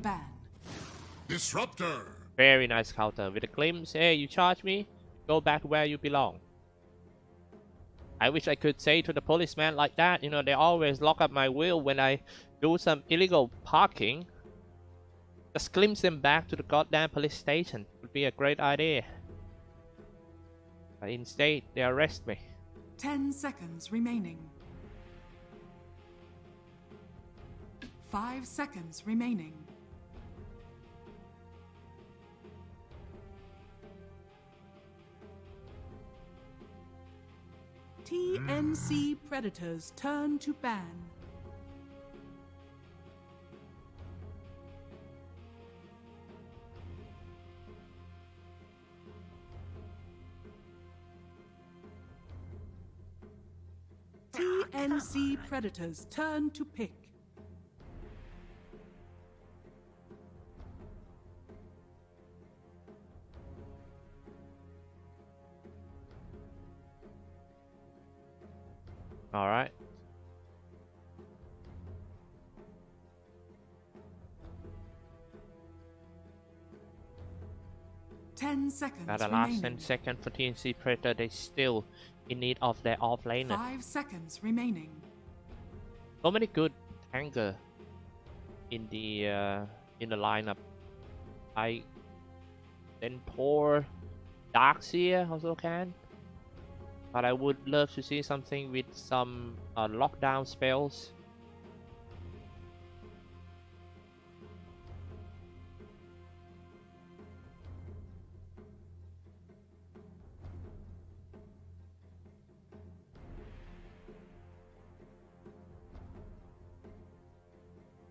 Ban. Disruptor. Very nice counter with a glimpse. Hey, you charge me? Go back where you belong. I wish I could say to the policeman like that. You know, they always lock up my wheel when I do some illegal parking. Just glimpse them back to the goddamn police station. Would be a great idea. But instead, they arrest me. 10 seconds remaining. 5 seconds remaining. TNC Predators turn to ban. TNC Predators turn to pick. All right. Ten seconds Now the last 10 seconds for TNC Predator, they still in need of their offlaner. 5 seconds remaining. So many good tanker in the lineup. I then pour Darkseer also can. But I would love to see something with some lockdown spells.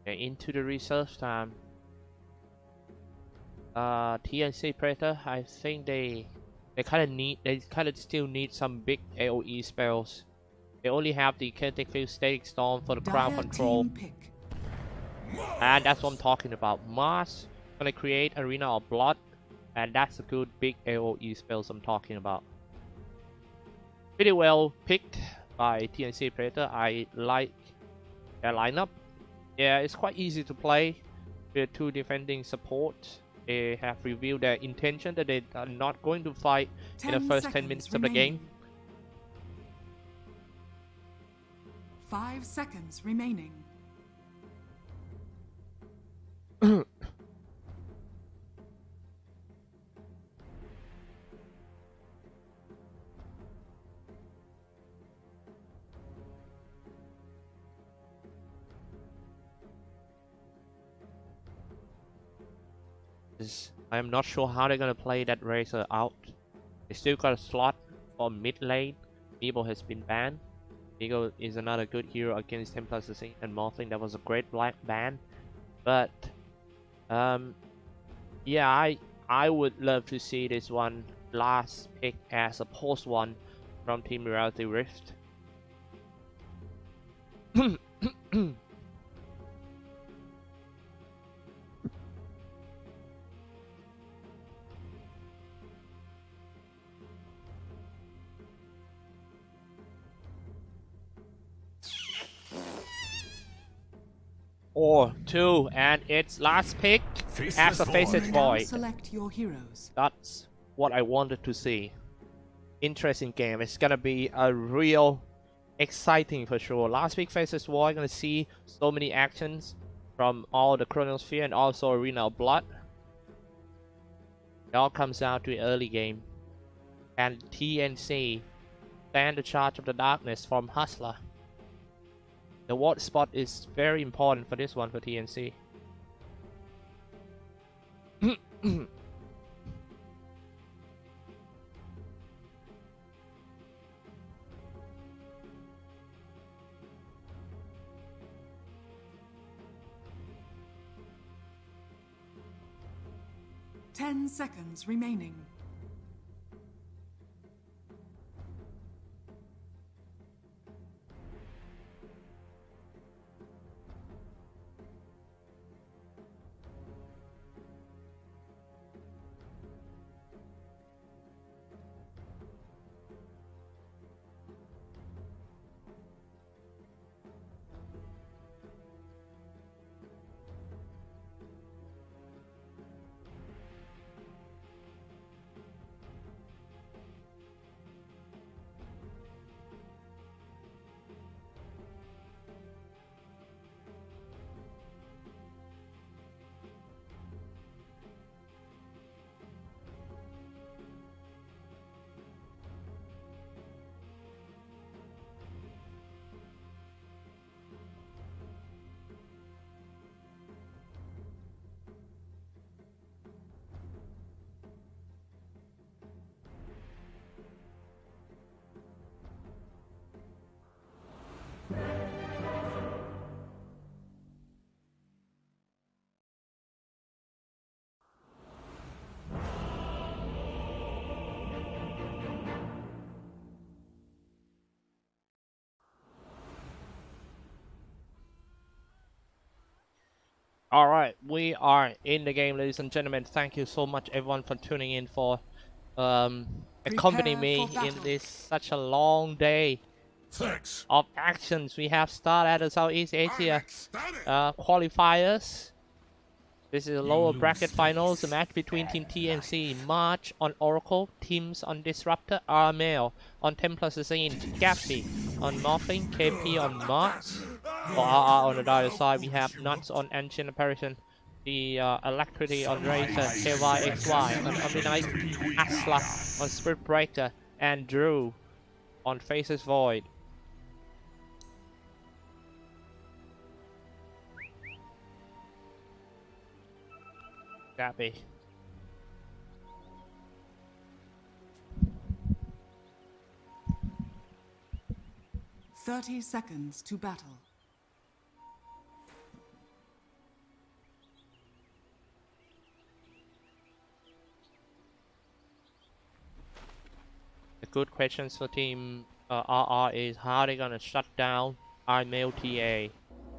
Okay, into the reserve time. TNC Predator, I think they kind of still need some big AoE spells. They only have the Kinetic Field Static Storm for the crowd control. And that's what I'm talking about. Mars gonna create Arena of Blood, and that's a good big AoE spells I'm talking about. Pretty well picked by TNC Predator. I like their lineup. Yeah, it's quite easy to play with two defending support. They have revealed their intention that they are not going to fight in the first 10 minutes of the game. 5 seconds remaining. I am not sure how they're gonna play that Razor out. They still got a slot for mid lane. Meeble has been banned. Meeble is another good hero against Templar Assassin and Morphling. That was a great black ban. But yeah, I would love to see this one last pick as a post one from Team Reality Rift. 4-2, and it's last pick as a Faceless Void. Select your heroes. That's what I wanted to see. Interesting game. It's gonna be a real exciting for sure. Last pick Faceless Void, gonna see so many actions from all the Chronosphere and also Arena of Blood. It all comes down to the early game. And TNC stand the charge of the darkness from Hustler. The ward spot is very important for this one for TNC. Ten seconds remaining. Alright, we are in the game, ladies and gentlemen. Thank you so much everyone for tuning in for accompanying me in this such a long day Thanks. of actions. We have StarLadder Southeast I'm Asia ecstatic. qualifiers. This is a lower lose bracket finals, a face. match between Team TNC, March on Oracle, Teams on Disruptor, Armail on Templar Scene, Gappy on Morphling, KP on Mars. For RR on the dire side, we have Nuts on Ancient Apparition, the Alacrity on Razor, KYXY on Omniknight, Asla on Spirit Breaker, and Drew on Faces Void. Gappy. .30 seconds to battle. The good questions for Team RR is how they gonna shut down Armail TA.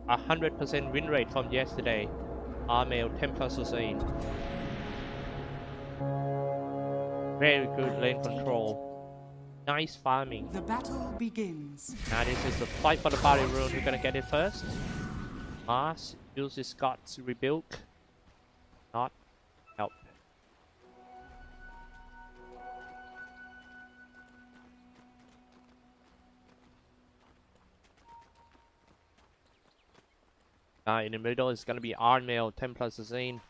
100% win rate from yesterday. Armail Templar Sustain. Very good lane control. Nice farming. The battle begins. Now this is the fight for the party rune. Who's gonna get it first? Mars uses Scott's rebuke. Not help. In the middle is gonna be Armail Templar Assassin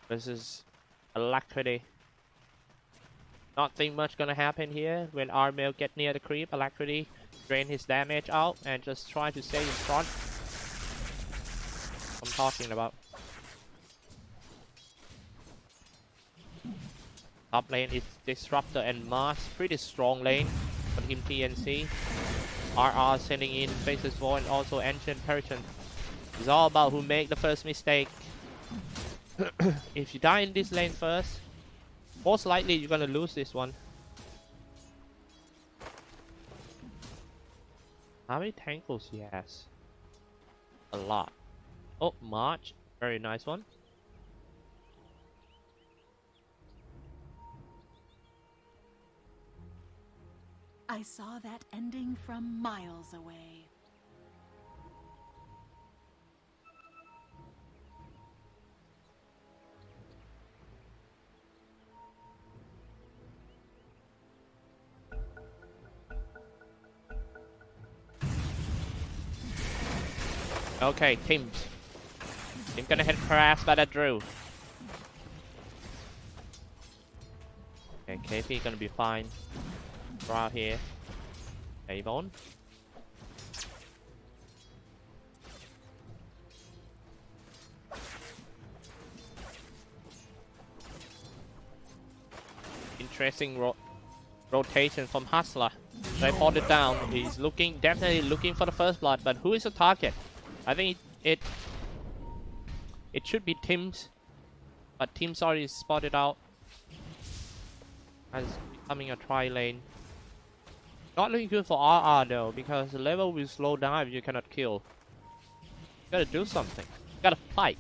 versus Alacrity. Nothing much gonna happen here when Armail get near the creep. Alacrity drain his damage out and just try to stay in front. I'm talking about. Top lane is Disruptor and Mars. Pretty strong lane for Team TNC. RR sending in Faces Void and also Ancient Persian. It's all about who make the first mistake. If you die in this lane first, most likely you're gonna lose this one. How many tangles he has? A lot. Oh, March. Very nice one. I saw that ending from miles away. Okay, teams. I'm gonna hit harassed by that Drew. Okay, KP gonna be fine. Right here. Avon. Interesting rotation from Hustler. They pulled it down. He's definitely looking for the first blood, but who is the target? I think it should be Tim's, but Tim's already spotted out as becoming a tri lane. Not looking good for RR though, because the level will slow down if you cannot kill. You gotta do something. You gotta fight.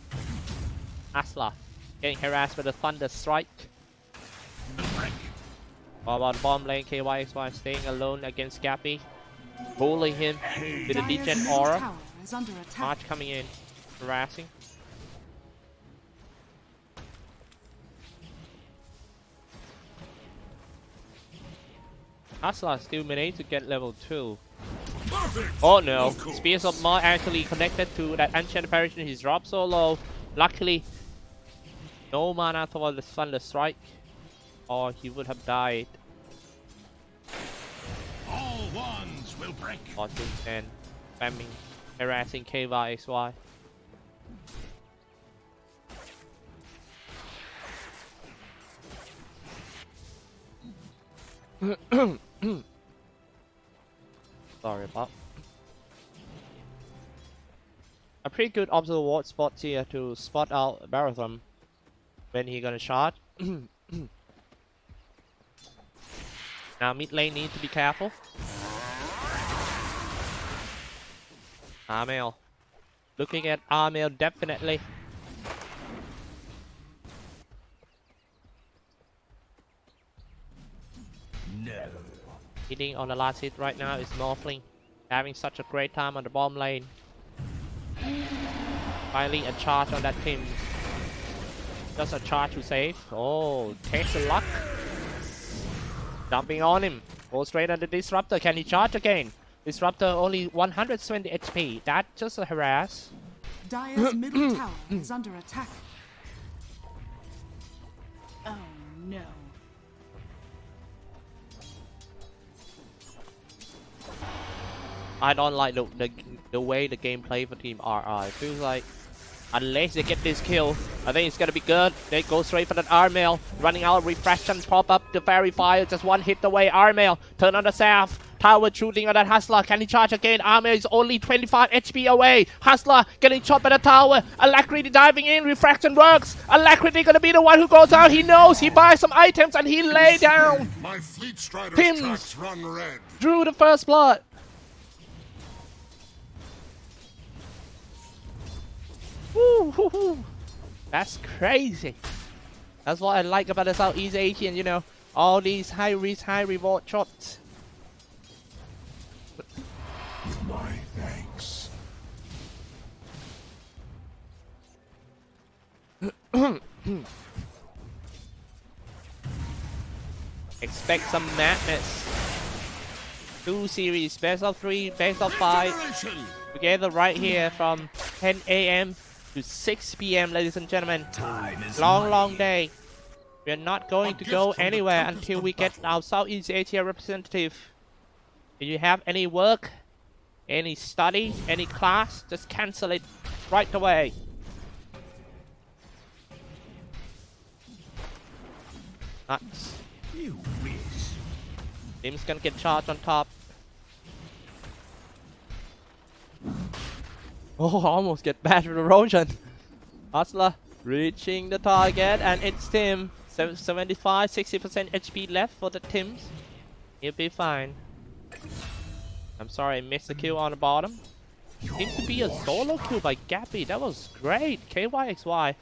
Asla getting harassed by the Thunder Strike. What about bomb lane? KYXY staying alone against Gappy, bullying him with a degen aura. March coming in, harassing. Asla still managed to get level 2. Oh no, Spears of March actually connected to that Ancient Apparition. He's dropped so low. Luckily, no mana for the Thunder Strike, or he would have died. All ones will break. Watching and spamming, harassing KYXY. Sorry about. A pretty good observer spot here to spot out Baratham when he gonna shot. Now mid lane need to be careful. Armail. Looking at Armail definitely Hitting on the last hit right now is Morphling. Having such a great time on the bomb lane. Finally a charge on that team. Just a charge to save. Oh, takes the luck. Jumping on him. Go straight on the Disruptor. Can he charge again? Disruptor only 120 HP. That's just a harass. Dire's middle tower is under attack. Oh no. I don't like the way the gameplay for Team RR. It feels like unless they get this kill, I think it's gonna be good. They go straight for that Armail. Running out of refraction, pop up the Fairy Fire. Just one hit away. Armail turn on the South. Tower shooting on that Hustler. Can he charge again? Armail is only 25 HP away. Hustler getting shot by the tower. Alacrity diving in. Refraction works. Alacrity gonna be the one who goes out. He knows. He buys some items and he lay down. My Fleet Strider's Pims. tracks run red. Drew the first blood. Woo, woo, woo. That's crazy. That's what I like about the Southeast Asian, you know. All these high risk, high reward shots. With my thanks. Expect some madness. 2 series, best of 3, best of 5. Regeneration. Together right here from 10 AM to 6 PM, ladies and gentlemen. Time is Long day. We're not going to gift go from the anywhere Tempest until of we get Battle. our Southeast Asia representative. If you have any work, any study, any class, just cancel it right away. Nuts. You wish. Tim's gonna get charged on top. Oh, almost get battered erosion. Hustler reaching the target, and it's Tim. 75, 60% HP left for the Tims. He'll be fine. I'm sorry, I missed the kill on the bottom. Seems to be a solo kill by Gappy. That was great. KYXY.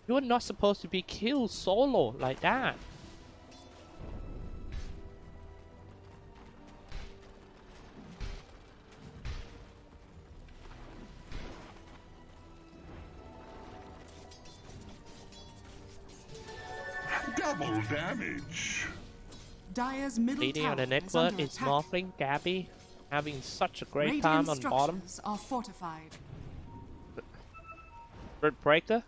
You're not supposed to be killed solo like that. Double damage. Dire's middle Leading tower on the is network under is attack. Morphling, Gabby, having such a great Radiant time on bottom. structures are fortified. Bird Breaker.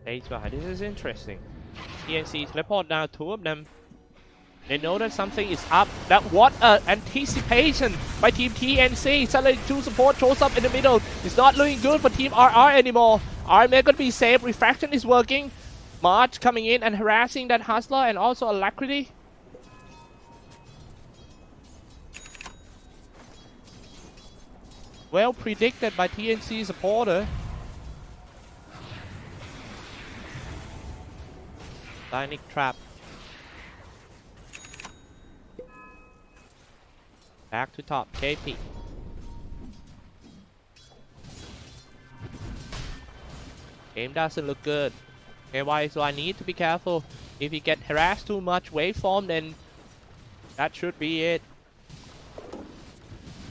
H5, this is interesting. TNC teleport down 2 of them. They know that something is up. That what anticipation by Team TNC. Suddenly 2 support shows up in the middle. It's not looking good for Team RR anymore. RMA gonna be safe. Refraction is working. March coming in and harassing that Hustler and also Alacrity. Well predicted by TNC supporter. Dynamic trap. Back to top, KP. Game doesn't look good. Okay, so I need to be careful. If you get harassed too much waveform, then that should be it.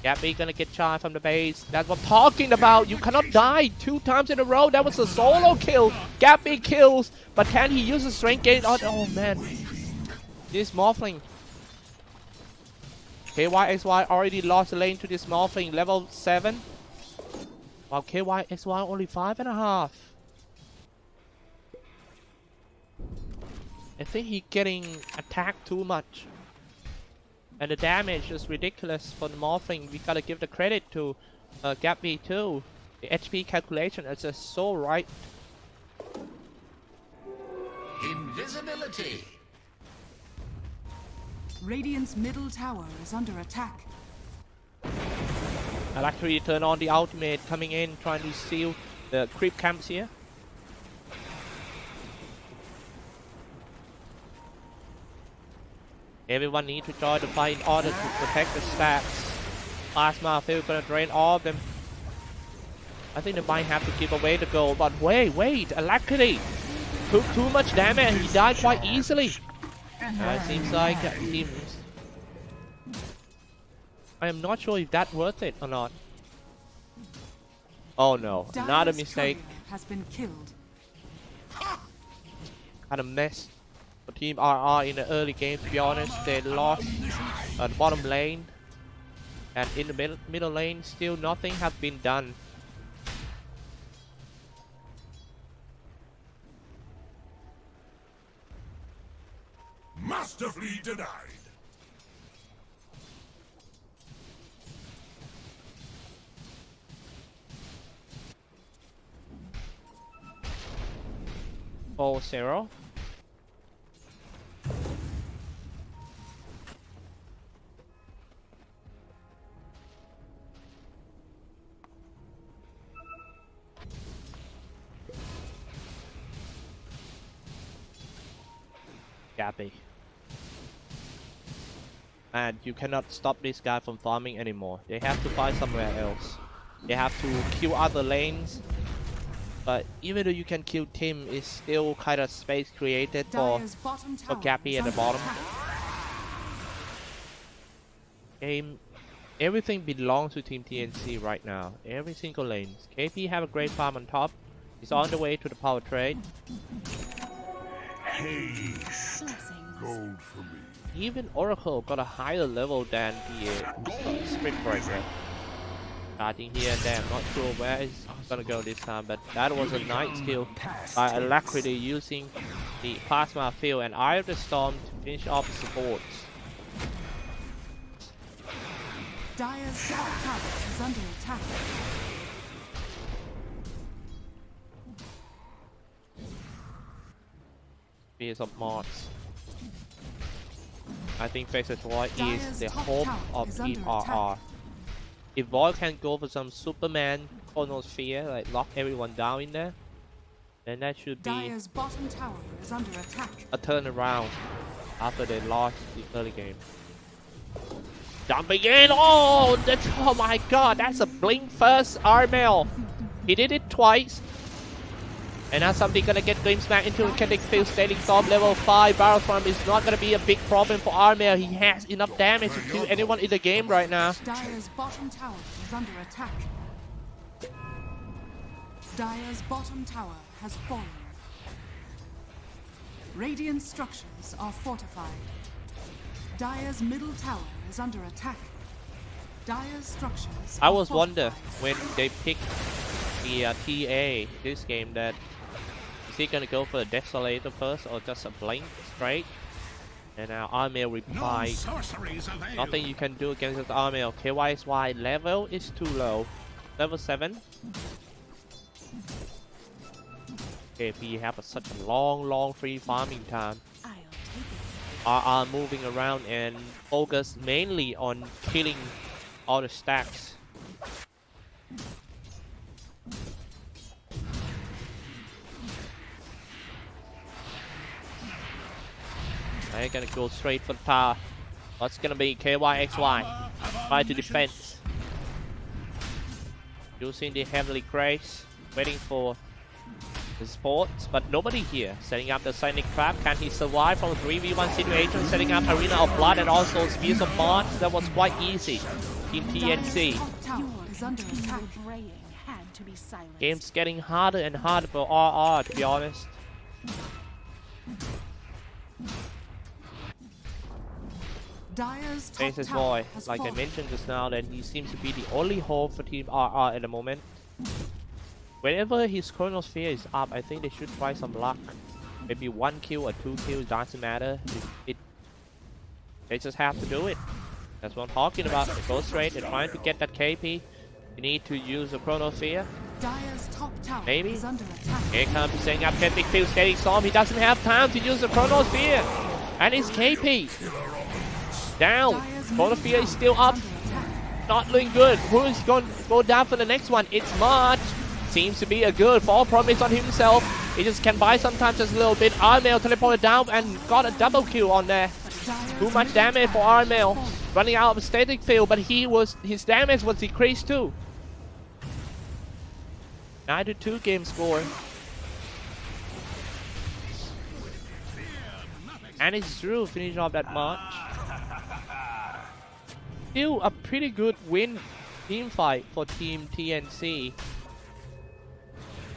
Gappy gonna get charged from the base. That's what I'm talking about. You cannot die 2 times in a row. That was a solo kill. Gappy kills, but can he use a strength gain? Oh man, this Morphling. KYXY already lost the lane to this Morphling, level 7. While KYXY only 5.5. I think he's getting attacked too much. And the damage is ridiculous for the Morphling. We gotta give the credit to Gappy too. The HP calculation is just so right. Invisibility. Radiant's middle tower is under attack. I like to turn on the ultimate coming in, trying to steal the creep camps here. Everyone needs to join the fight in order to protect the stacks. Plasma field gonna drain all of them. I think they might have to give away the goal, but wait, Alacrity took too much damage and he died quite easily. It seems like I am not sure if that's worth it or not. Oh no, not a mistake. Has been killed. Had a mess for Team RR in the early game, to be honest. They lost the bottom lane. And in the middle lane, still nothing has been done. Masterfully denied. Oh, 0. Gappy. And you cannot stop this guy from farming anymore. They have to find somewhere else. They have to kill other lanes. But even though you can kill Tim, it's still kind of space created for Gappy at the bottom. Everything belongs to Team TNC right now. Every single lane. KP have a great farm on top. He's on the way to the power trade. Haste. Gold for me. Even Oracle got a higher level than the Sprint Breaker. Starting here and there, I'm not sure where it's gonna go this time, but that was a nice kill by Alacrity using the Plasma Field and Eye of the Storm to finish off the supports. Dire's top tower is under attack. Spears of Mars. I think Faceless Void is the hope of Team RR. If Void can go for some Superman Chronosphere, like lock everyone down in there, then that should be Dire's bottom tower is under attack. a turnaround after they lost the early game. Jumping in! Oh my god, that's a blink first Armel. He did it twice. And now somebody gonna get glimpsed back into a kinetic field stating storm level 5. Barrel Farm is not gonna be a big problem for Armel. He has enough damage to kill anyone in the game right now. Dire's bottom tower is under attack. Dire's bottom tower has fallen. Radiant structures are fortified. Dire's middle tower is under attack. Dire's structures I are was wonder fortified. when they picked the TA this game that is he gonna go for the Desolator first or just a blink straight? And now Armel replied, nothing you can do against the Armel. KYSY level is too low. Level 7. KP have such a long free farming time. RR moving around and focus mainly on killing all the stacks. They're gonna go straight for the tower. What's gonna be KYXY? Try to defend. Using the Heavenly Grace, waiting for the sports, but nobody here. Setting up the Sonic Trap. Can he survive from a 3v1 situation? Setting up Arena of Blood and also Spears of Mars. That was quite easy. Team TNC. Game's getting harder and harder for RR, to be honest. Faces Boy, like I mentioned just now, that he seems to be the only hope for Team RR at the moment. Whenever his Chronosphere is up, I think they should try some luck. Maybe 1 kill or 2 kills, doesn't matter. They just have to do it. That's what I'm talking about. They go straight, they're trying to get that KP. You need to use a Chronosphere. Maybe. Here comes setting up Kinetic Field Skating Storm. He doesn't have time to use the Chronosphere. And it's KP. Down. Chronosphere is still up. Not looking good. Who is going to go down for the next one? It's March. Seems to be a good fall promise on himself. He just can buy sometimes just a little bit. Armel teleported down and got a double kill on there. Too much damage for Armel. Running out of static field, but his damage was decreased too. 9-2 game score. And it's Drew finish off that match. Still a pretty good win team fight for Team TNC.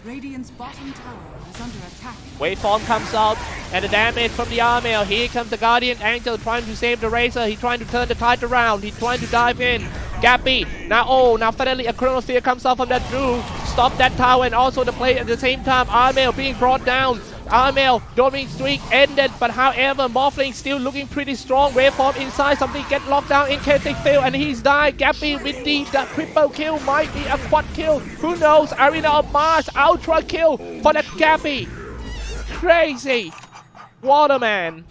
Radiant's bottom tower is under attack. Waveform comes out, and the damage from the Armel. Here comes the Guardian Angel trying to save the Razor. He's trying to turn the tide around. He's trying to dive in. Gappy. Now finally a Chronosphere comes out from that Drew. Stop that tower and also the play at the same time. Armel being brought down. Armel, Dominic streak ended, but however, Morphling still looking pretty strong. Waveform inside, something get locked down in Celtic Field, and he's died. Gappy with the triple kill, might be a quad kill. Who knows? Arena of Mars, ultra kill for that Gappy. Crazy. Waterman.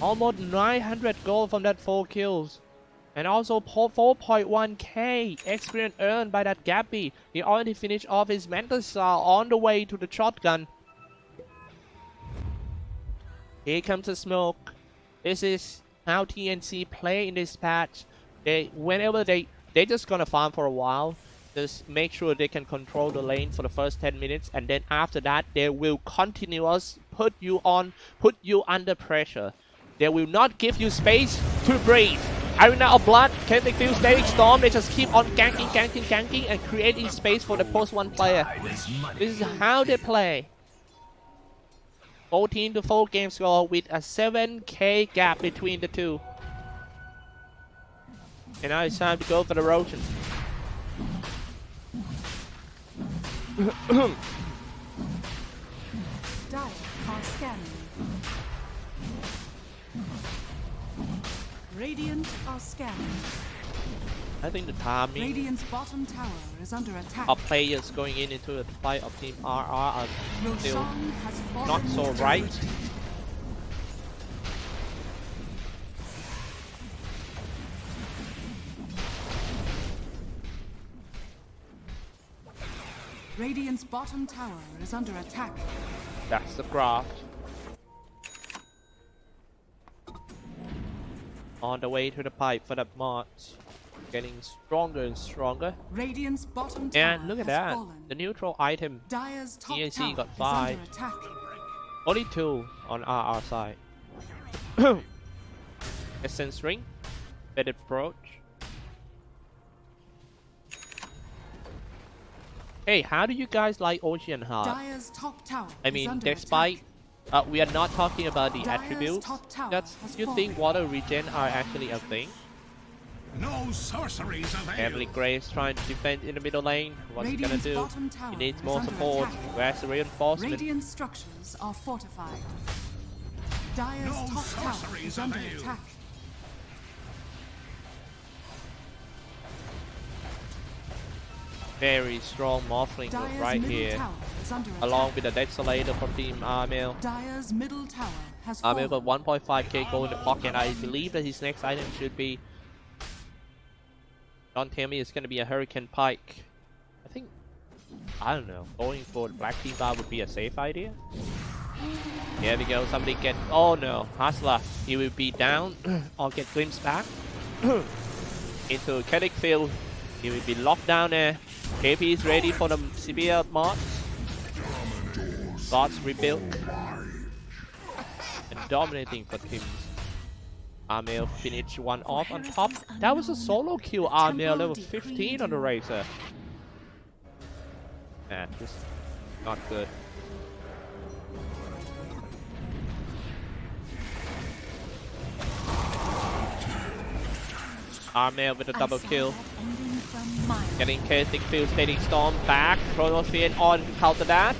Almost 900 gold from that 4 kills. And also 4.1k experience earned by that Gappy. He already finished off his Mental Star on the way to the shotgun. Here comes the smoke. This is how TNC play in this patch. Whenever they just gonna farm for a while. Just make sure they can control the lane for the first 10 minutes. And then after that, they will continuously put you under pressure. They will not give you space to breathe. Arena of Blood, Celtic Field, Static Storm, they just keep on ganking and creating space for the post 1 player. This is how they play. 14-4 game score with a 7k gap between the two. And now it's time to go for the Roshan. Dire are scanning. Radiant are scanning. I think the timing Radiant's bottom tower is under attack. of players going into the fight of Team RR are still Roshan has fallen not so to right. defeat. Radiant's bottom tower is under attack. That's the craft. On the way to the pipe for the mods. Getting stronger and stronger. Radiant's bottom tower And look at has that. fallen. The neutral item. Dire's top TNC tower got is 5. under attack. Only 2 on RR side. Essence ring. Better approach. Hey, how do you guys like Ocean Heart? Dire's top tower I is mean, under despite we are not talking about the Dire's attributes. top tower That's has you think water regen are actually a thing? No sorceries avail. Heavenly Grace trying to defend in the middle lane. What's he gonna Radiant's do? bottom tower He needs is more under support. attack. Where's the reinforcement? Radiant structures are fortified. Dire's No top tower sorceries is under avail. attack. Very strong Morphling Dire's right middle here. tower is under Along attack. with the Desolator from Team Armel. Dire's middle tower has Armel got fallen. 1.5k gold in the pocket. I believe that his next item should be... Don't tell me it's gonna be a Hurricane Pike. I don't know. Going for the Black Team Bar would be a safe idea. Here we go. Somebody get... Oh no. Hustler. He will be down or get glimpsed back into Celtic Field. He will be locked down there. KP is ready for the severe mods. Gods rebuilt. And dominating for teams. Armel finished one off on top. That was a solo kill. Armel level 15 on the Razor. Man, this is not good. Armel with a double kill. Getting Celtic Field, Static Storm back. Chronosphere on to counter that.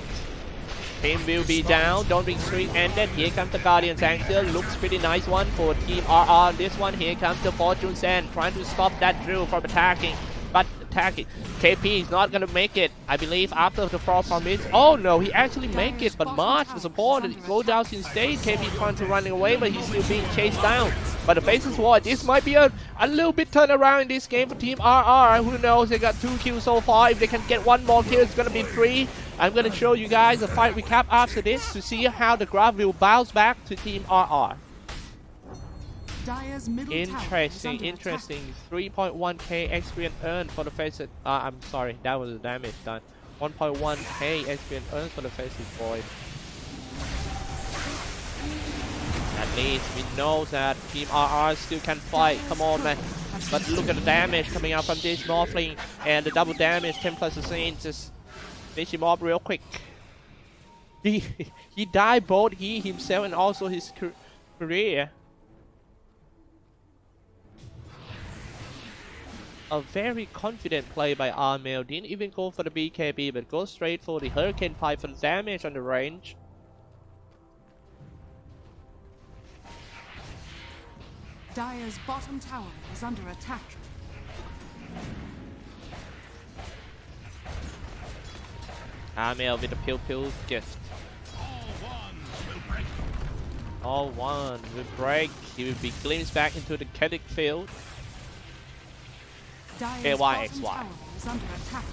Team will be down. Don't Ring streak ended. Here comes the Guardian's Angel. Looks pretty nice one for Team RR. This one, here comes the Fortune Sand. Trying to stop that drill from attacking. But attack it. KP is not gonna make it, I believe, after the fall from it. Oh no, he actually make it, but March, the support, slow down instead. KP trying to running away, but he's still being chased down. But the Faceless War, this might be a little bit turnaround in this game for Team RR. Who knows, they got 2 kills so far. If they can get 1 more kill, it's gonna be 3. I'm gonna show you guys a fight recap after this to see how the graph will bounce back to Team RR. Interesting. 3.1k experience earned for the Faceless. I'm sorry, that was the damage done. 1.1k experience earned for the Faceless Void. At least we know that Team RR still can fight. Come on, man. But look at the damage coming out from this Morphling and the double damage. 10 plus % just finish him off real quick. He died both he himself and also his career. A very confident play by Armel. Didn't even go for the BKB, but goes straight for the Hurricane Pipe for the damage on the range. Dire's bottom tower is under attack. Armel with the pill gift. All one will break. He will be glimpsed back into the kinetic field. KYXY. Is under attack.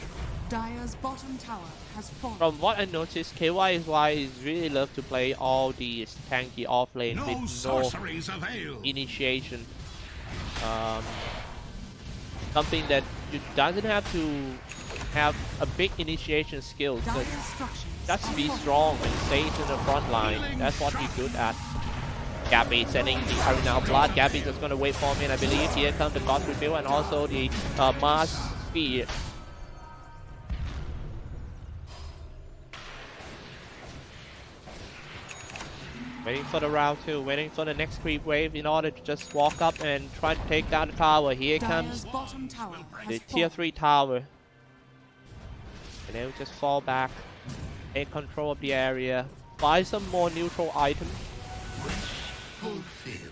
Dire's bottom tower has fallen. From what I noticed, KYXY is really love to play all these tanky off lane with no initiation. Something that you doesn't have to have a big initiation skill. Just be strong and stay in the front line. That's what he's good at. Gabby sending the Arena of Blood. Gabby just gonna wait for me, and I believe here comes the God Reveal and also the Mars Speed. Waiting for the round 2, waiting for the next creep wave in order to just walk up and try to take down the tower. Here comes the tier 3 tower. And they'll just fall back, take control of the area, buy some more neutral items. Fulfill.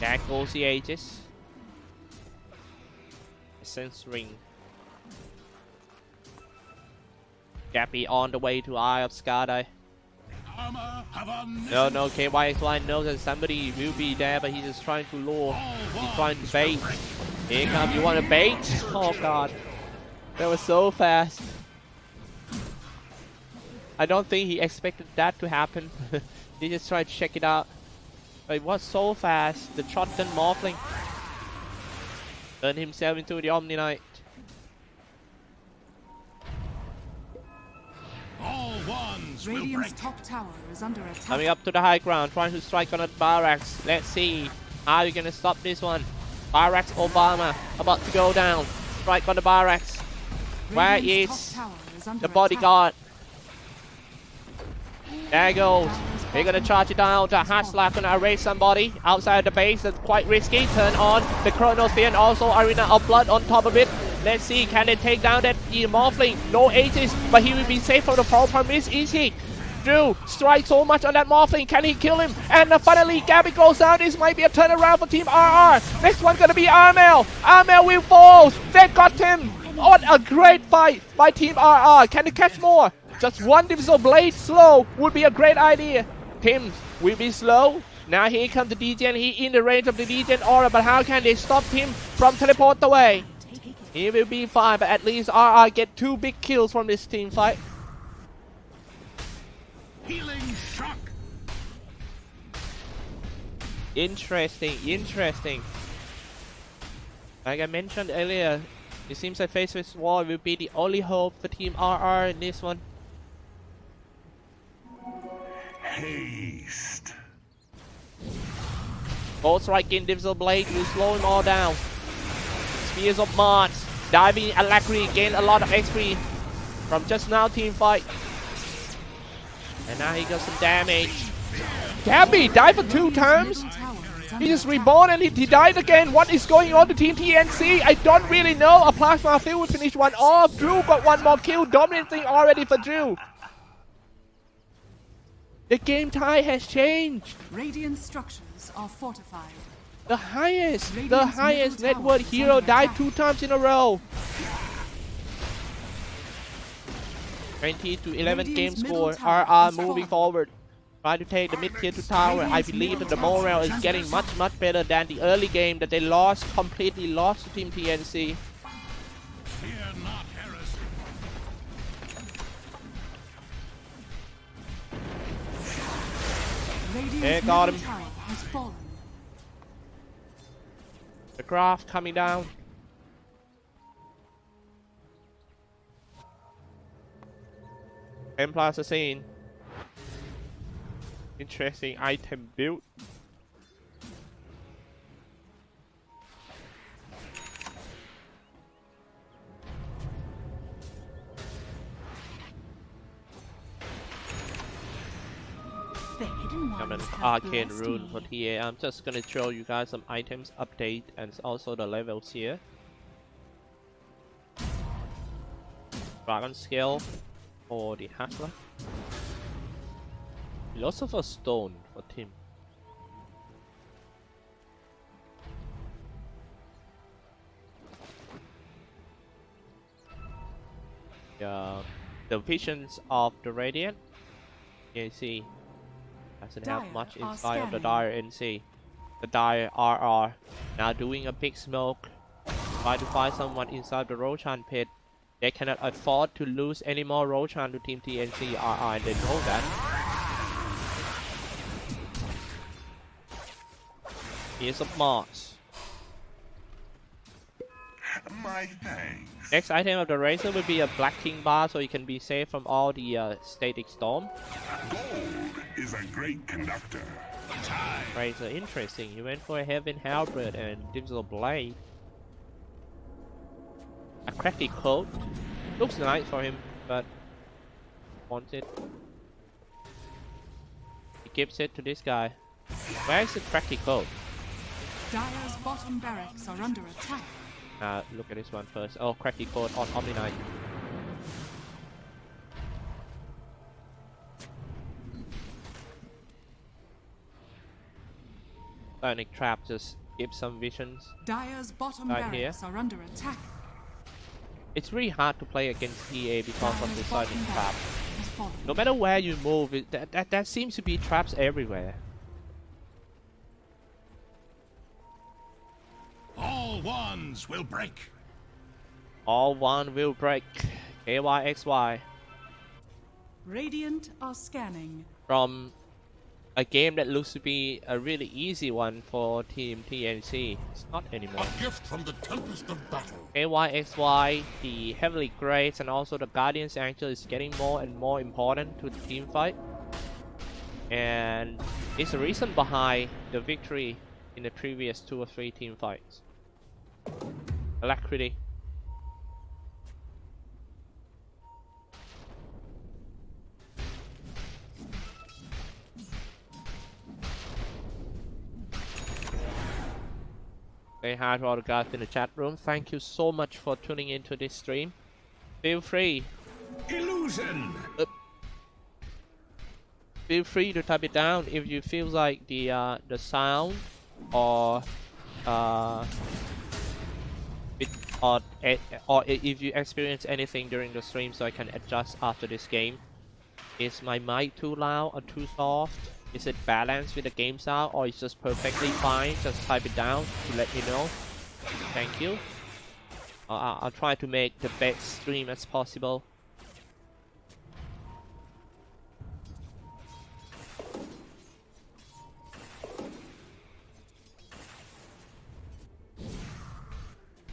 There goes the Aegis. Essence Ring. Gappy on the way to Eye of Skadi. No, KYXY knows that somebody will be there, but he's just trying to lure. He's trying to bait. Here comes, you want to bait? Oh god. That was so fast. I don't think he expected that to happen. He just tried to check it out. But it was so fast. The shotgun Morphling turned himself into the Omni Knight. Radiant's top tower is under attack. Coming up to the high ground, trying to strike on the barracks. Let's see how you're gonna stop this one. Barracks Obama about to go down. Strike on the barracks. Where is the bodyguard? There goes. They're gonna charge it down. The Hatchslack gonna erase somebody outside the base. That's quite risky. Turn on the Chronosphere and also Arena of Blood on top of it. Let's see, can they take down that Morphling? No Aegis, but he will be safe from the fall promise. Is he? Drew strikes so much on that Morphling. Can he kill him? And finally, Gabby goes down. This might be a turnaround for Team RR. Next one gonna be Armel. Armel will fall. They got him. What a great fight by Team RR. Can they catch more? Just one Divisible Blade slow would be a great idea. Tim will be slow. Now here comes the Degen. He in the range of the Degen aura, but how can they stop him from teleport away? He will be fine, but at least RR get 2 big kills from this team fight. Healing shock. Interesting. Like I mentioned earlier, it seems that Faceless War will be the only hope for Team RR in this one. Haste. Both strike in Divisible Blade will slow him all down. Spears of Mars. Diving Alacrity gain a lot of XP from just now team fight. And now he got some damage. Gabby died for 2 times? is He under just attack. reborn and he died again. What is going on to Team TNC? I don't really know. A plasma field will finish one off. Drew got one more kill. Dominating already for Drew. The game tie has changed. Radiant structures are fortified. The highest Radiant's middle net tower worth is hero under died attack. 2 times in a row. 20 to 11 game Radiant's middle score. tower RR is moving fallen. forward. Try to take the mid tier to tower. I Radiant's believe that the middle tower morale is is under getting attack. much better than the early game that they completely lost to Team TNC. Fear not heresy. Radiant's got middle him. tower has fallen. The graph coming down. Templar Assassin. Interesting item build. The hidden I'm an ones have arcane blessed rune for me. TA. I'm just gonna show you guys some items update and also the levels here. Dragon scale for the Hustler. Philosopher's Stone for Tim. The visions of the Radiant. You can see doesn't have Dire much are inside of the scanning. Dire NC. The Dire RR now doing a big smoke. Try to find someone inside the Roshan pit. They cannot afford to lose any more Roshan to Team TNC RR, and they know that. Here's a Mars. My thanks. Next item of the Razor will be a Black King bar, so you can be safe from all the static storm. Gold is a great conductor. Razor, interesting. He went for a Heaven Halberd and Digital Blade. A crafty coat. Looks nice for him, but wants it. He gives it to this guy. Where is the crafty coat? Dire's bottom barracks are under attack. Look at this one first. Oh, crafty coat on Omni Knight. Sonic Trap just gives some visions. Dire's bottom Right barracks here. are under attack. It's really hard to play against TA because of the Dire's Sonic bottom Trap. barracks has fallen. No matter where you move, that seems to be traps everywhere. All wands will break. All one will break. KYXY. Radiant are scanning. From a game that looks to be a really easy one for Team TNC. It's not anymore. A gift from the tempest of battle. KYXY, the Heavenly Grace, and also the Guardian's Angel is getting more and more important to the team fight. And it's the reason behind the victory in the previous 2 or 3 team fights. Alacrity. Say hi to all the guys in the chat room. Thank you so much for tuning into this stream. Feel free. Illusion. Feel free to type it down if you feel like the sound or or if you experience anything during the stream, so I can adjust after this game. Is my mic too loud or too soft? Is it balanced with the game sound, or it's just perfectly fine? Just type it down to let me know. Thank you. I'll try to make the best stream as possible.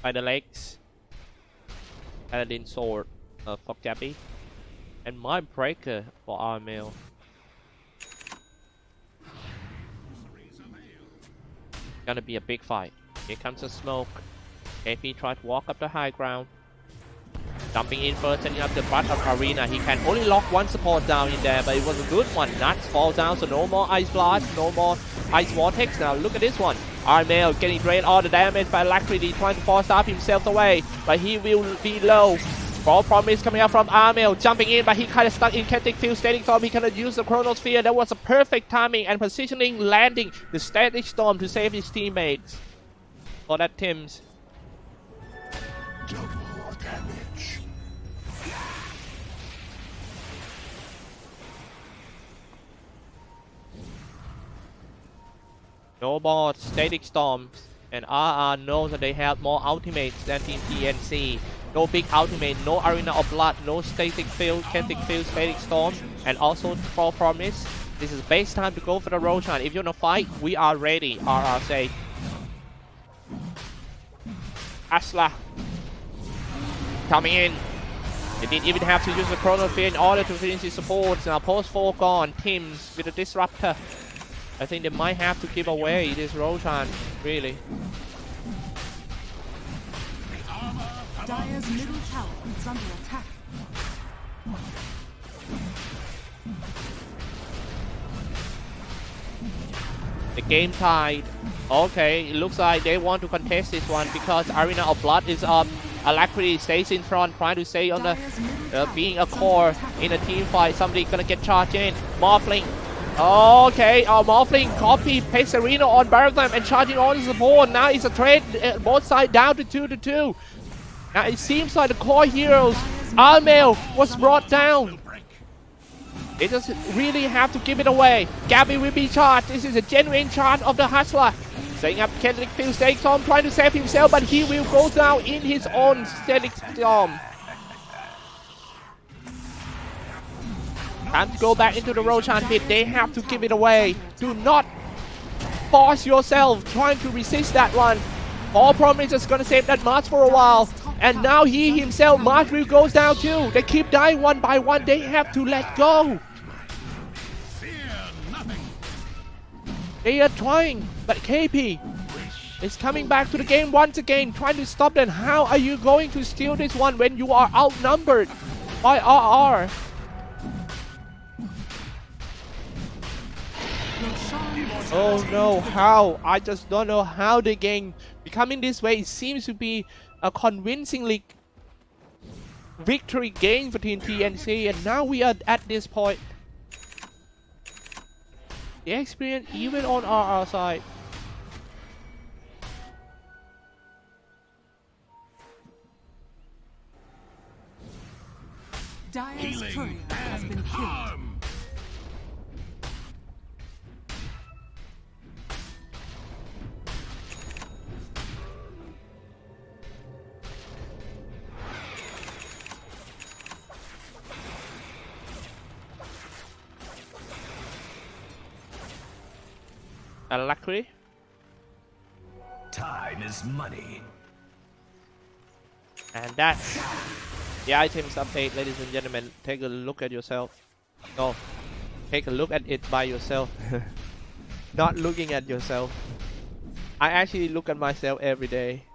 By the legs, Paladin Sword for Gabby, and my Breaker for Armel. Gonna be a big fight. Here comes the smoke. AP try to walk up the high ground. Jumping in first, setting up the butt of Arena. He can only lock one support down in there, but it was a good one. Nuts fall down, so no more Ice Blast, no more Ice Vortex. Now look at this one. Armail getting drained all the damage by Alacrity, trying to force up himself away, but he will be low. Ball Promise coming out from Armail, jumping in, but he kind of stuck in Kinetic Field Static Storm. He cannot use the Chronosphere. That was a perfect timing and positioning, landing the Static Storm to save his teammates. For that Tim's. Double damage. No more Static Storms, and RR knows that they have more ultimates than Team TNC. No big ultimate, no Arena of Blood, no Static Field, Kinetic Field, Static Storm, and also Fall Promise. This is base time to go for the Roshan. If you wanna fight, we are ready, RR say. Asla coming in. They didn't even have to use the Chronosphere in order to finish his support. Now post 4 gone, Tims with a Disruptor. I think they might have to give away this Roshan, really. Dire's middle tower is under attack. The game tied. Okay, it looks like they want to contest this one because Arena of Blood is up. Alacrity stays in front, trying to stay on the being a core in a team fight. Somebody gonna get charged in. Morphling. Okay, Morphling copy, paste Arena on Baratham and charging on the support. Now it's a trade, both sides down to 2-2. Now it seems like the core heroes, Armail was brought down. They just really have to give it away. Gabby will be charged. This is a genuine charge of the Hustler. Setting up Kinetic Field Static Storm, trying to save himself, but he will go down in his own Static Storm. Time to go back into the Roshan pit. They have to give it away. Do not force yourself trying to resist that one. All Promise is gonna save that March for a while. And now he himself, March will goes down too. They keep dying one by one. They have to let go. They are trying, but KP is coming back to the game once again, trying to stop them. How are you going to steal this one when you are outnumbered by RR? Oh no, how? I just don't know how the game becoming this way. It seems to be a convincingly victory game for Team TNC, and now we are at this point. The experience even on our side. Dire's courier has been killed. Alacrity. Time is money. And that's the items update, ladies and gentlemen. Take a look at yourself. No, take a look at it by yourself. Not looking at yourself. I actually look at myself every day.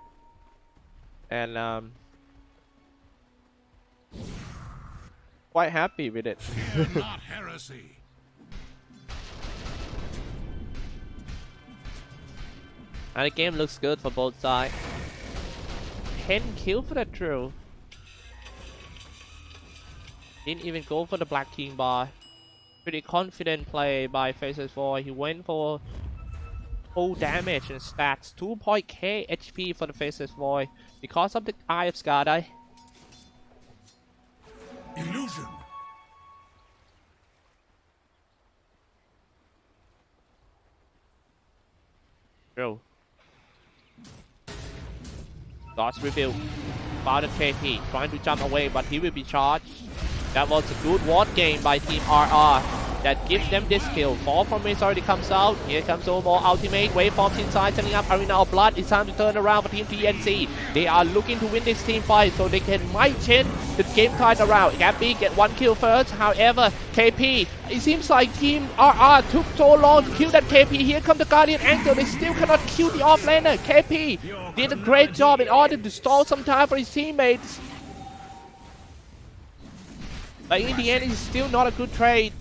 And quite happy with it. Not heresy. And the game looks good for both sides. 10 kills for the Drew. Didn't even go for the Black King bar. Pretty confident play by Faces 4. He went for full damage and stats. 2.k HP for the Faces 4 because of the Eye of Skardai. Illusion. Drew. God's reveal. Found a KP, trying to jump away, but he will be charged. That was a good ward game by Team RR that gives them this kill. Fall Promise already comes out. Here comes no more ultimate. Waveforms inside, setting up Arena of Blood. It's time to turn around for Team TNC. They are looking to win this team fight, so they might change the game tide around. Gabby get one kill first. However, KP, it seems like Team RR took so long to kill that KP. Here comes the Guardian Angel. They still cannot kill the offlaner. KP did a great job in order to stall some time for his teammates. But in the end, it's still not a good trade.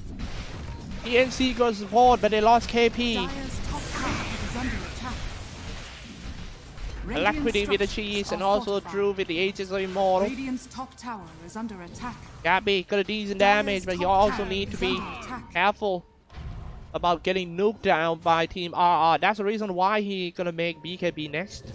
TNC goes support, but they lost KP. Dire's top tower is under attack. Alacrity with the cheese and also Drew with the Ages of Immortal. Radiant's top tower is under attack. Gabby got a decent damage, but you also need to be careful about getting nuked down by Team RR. That's the reason why he gonna make BKB next.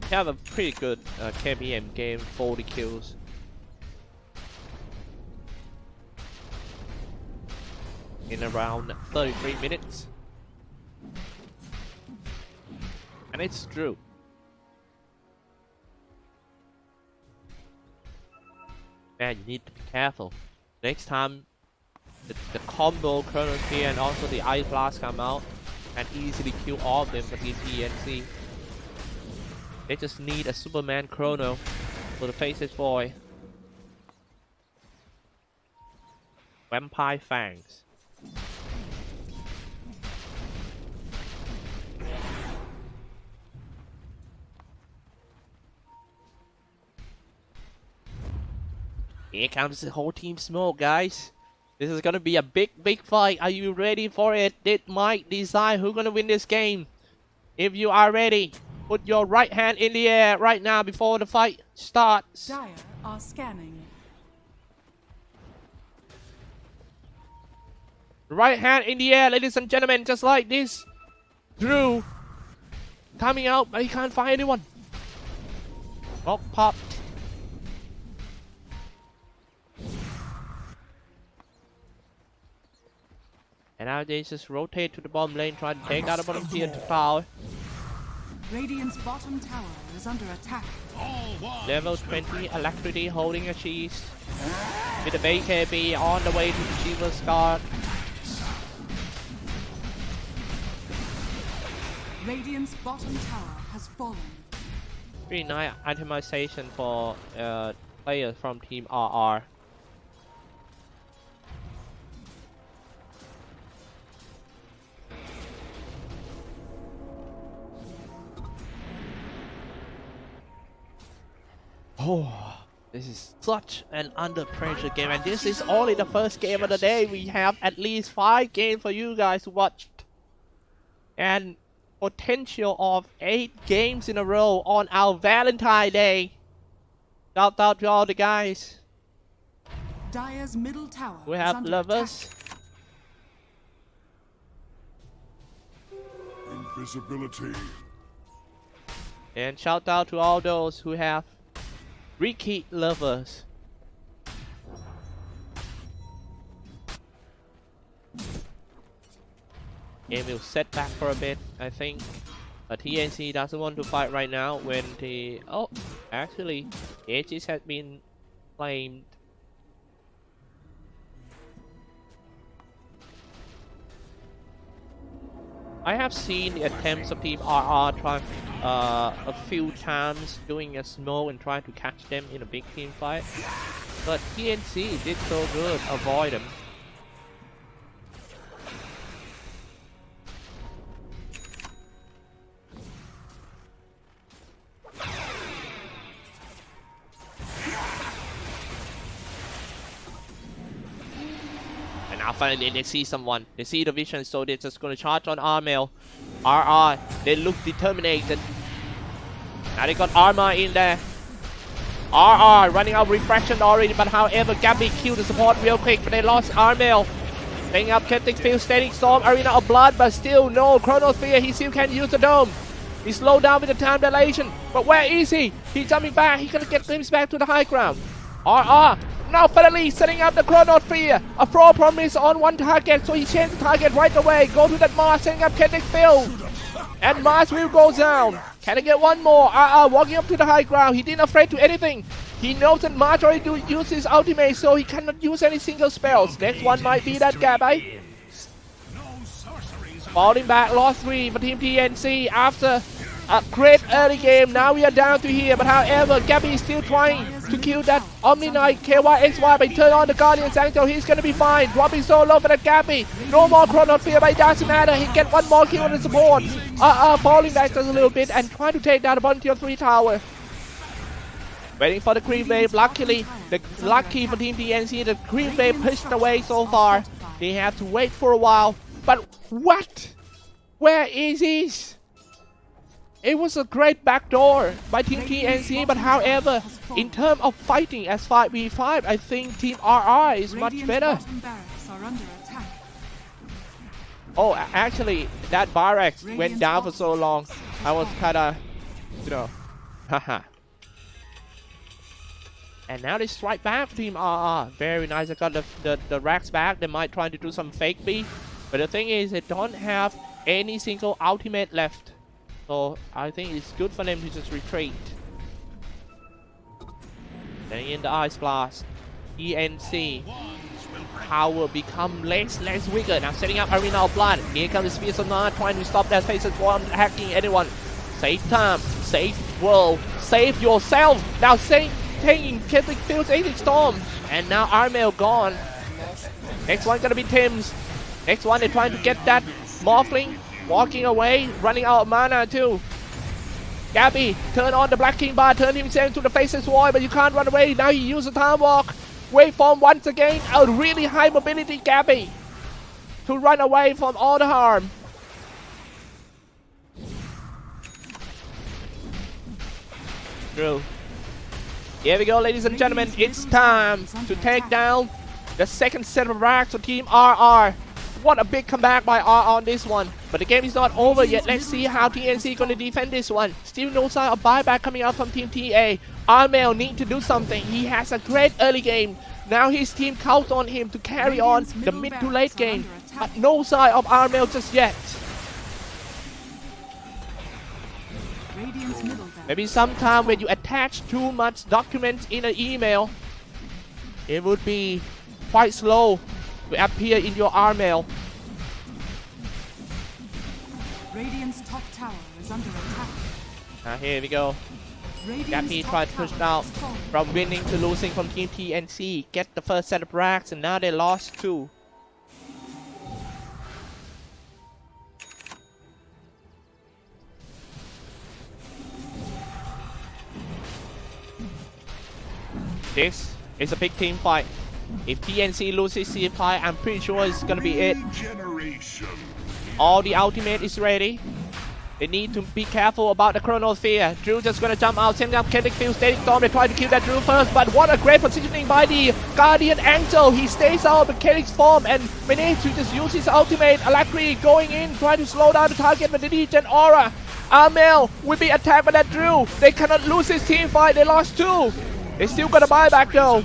Have a pretty good KBM game, 40 kills. In around 33 minutes. And it's true. Man, you need to be careful. Next time the combo Chronosphere and also the Ice Blast come out and easily kill all of them for the TNC. They just need a Superman Chrono for the Faces Boy. Vampire Fangs. Here comes the whole team smoke, guys. This is gonna be a big fight. Are you ready for it? It might decide who's gonna win this game. If you are ready, put your right hand in the air right now before the fight starts. Dire are scanning. Right hand in the air, ladies and gentlemen, just like this. Drew coming out, but he can't find anyone. Rock popped. And now they just rotate to the bottom lane, try to take out the bottom tier to power. Radiant's bottom tower is under attack. Level 20 Alacrity holding a cheese. With the BKB on the way to the Shiva's guard. Radiant's bottom tower has fallen. Pretty nice itemization for players from Team RR. Oh, this is such an under pressure game, and this is only the first game of the day. We have at least 5 games for you guys to watch, and potential of 8 games in a row on our Valentine's Day. Shout out to all the guys. Dire's middle tower We is have under lovers. Invisibility. And shout out to all those who have Ricky lovers. Game will set back for a bit, I think. But TNC doesn't want to fight right now when the... Oh, actually, Aegis has been claimed. I have seen the attempts of Team RR try a few times doing a smoke and trying to catch them in a big team fight. But TNC did so good, avoid them. And now finally they see someone. They see the vision, so they're just gonna charge on Armel. RR, they look determined. Now they got armor in there. RR running out refraction already, but however, Gabby killed the support real quick, but they lost Armel. Staying up, Kinetic Field, Static Storm, Arena of Blood, but still no Chronosphere. He still can use the dome. He slowed down with the time dilation, but where is he? He's jumping back. He's gonna get glimpsed back to the high ground. RR now finally setting up the Chronosphere. A throw promise on one target, so he changed the target right away. Go to that Mars, setting up Kinetic Field. And Mars will go down. Can I get one more? Walking up to the high ground. He didn't afraid to anything. He knows that Mars already used his ultimate, so he cannot use any single spells. Next one might be that guy. Falling back, lost 3 for Team TNC after A great early game. Now we are down to here, but however, Gabby is still trying to kill that Omni Knight KYXY by turn on the Guardian's Angel. He's gonna be fine. Dropping so low for that Gabby. No more Chronosphere, but it doesn't matter. He get one more kill on the support. Falling back just a little bit and trying to take down the bottom tier 3 tower. Waiting for the creep wave. Luckily, lucky for Team TNC, the creep wave pushed away so far. They have to wait for a while. But what? Where is this? It was a great backdoor by Team TNC, but however, in terms of fighting as 5v5, I think Team RR is much better. Oh, actually, that barracks went down for so long. I was kinda, you know, haha. And now they strike back for Team RR. Very nice. I got the racks back. They might try to do some fake B, but the thing is, they don't have any single ultimate left. So I think it's good for them to just retreat. Then in the Ice Blast, TNC power become less weaker. Now setting up Arena of Blood. Here comes the Spears of Nard trying to stop that faces from hacking anyone. Save time, save world, save yourself. Now taking Kinetic Field's Aetheric Storm. And now Armel gone. Next one gonna be Tim's. Next one they're trying to get that Morphling. Walking away, running out of mana too. Gabby, turn on the Black King bar, turn himself to the faceless void, but you can't run away. Now he uses time walk. Waveform once again, a really high mobility Gabby to run away from all the harm. True. Here we go, ladies and gentlemen. It's time to take down the second set of racks for Team RR. What a big comeback by RR on this one. But the game is not over yet. Let's see how TNC going to defend this one. Still no sign of buyback coming out from Team TA. Armel need to do something. He has a great early game. Now his team counts on him to carry on the mid to late game. But no sign of Armel just yet. Maybe sometime when you attach too much documents in an email, it would be quite slow to appear in your Armel. Radiant's top tower is under attack. Here we go. Gappy tried to push out from winning to losing from Team TNC. Get the first set of racks and now they lost 2. This is a big team fight. If TNC loses team fight, I'm pretty sure it's gonna be it. All the ultimate is ready. They need to be careful about the Chronosphere. Drew just gonna jump out, sending up Kinetic Field, Static Storm. They try to kill that Drew first, but what a great positioning by the Guardian Angel. He stays out of the Kinetic's form and managed to just use his ultimate. Alacrity going in, trying to slow down the target with the Legion Aura. Armel will be attacked by that Drew. They cannot lose this team fight. They lost 2. They still got a buyback though.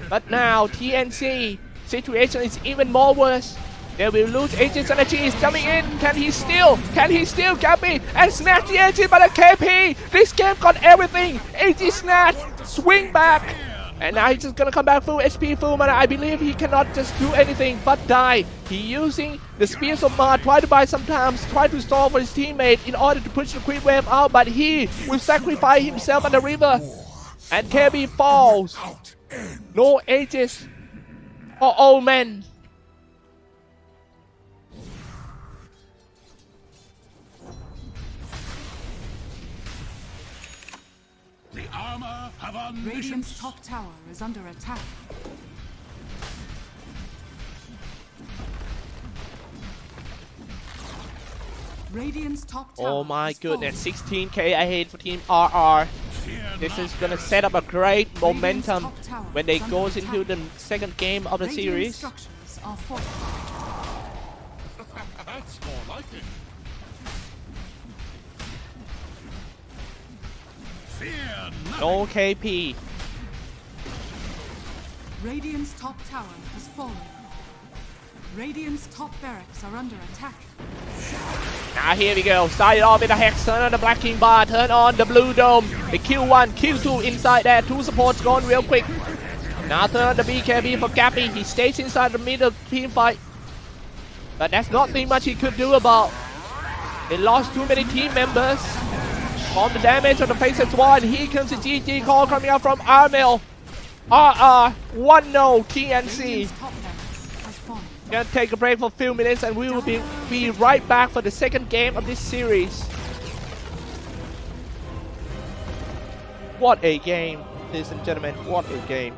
But now TNC situation is even more worse. They will lose Aegis Energy. Is coming in. Can he steal? Can he steal Gappy and snatch the Aegis by the KP? This game got everything. Aegis snatch, swing back, and now he's just gonna come back full HP, full mana. I believe he cannot just do anything but die. He using the Spears of Mars, try to buy sometimes, try to stall for his teammate in order to push the creep wave out, but he will sacrifice himself on the river. And KB falls. No Aegis for all men. The armor have Radiant's top tower is under attack. Radiant's top tower. Oh my goodness, 16k ahead for Team RR. This is gonna set up a great momentum when they goes into the second game of the series. That's more like it. Fear nothing. No KP. Radiant's top tower has fallen. Radiant's top barracks are under attack. Now here we go. Started off with a Hex, turn on the Black King bar, turn on the Blue Dome. They kill 1, kill 2 inside there. 2 supports gone real quick. Now turn on the BKB for Gappy. He stays inside the middle team fight. But that's nothing much he could do about. They lost too many team members. On the damage on the Faces 1. Here comes the GG call coming out from Armil. 1-0 TNC. Radiant's top tower has fallen. Gonna take a break for a few minutes and we will be right back for the second game of this series. What a game, ladies and gentlemen, what a game.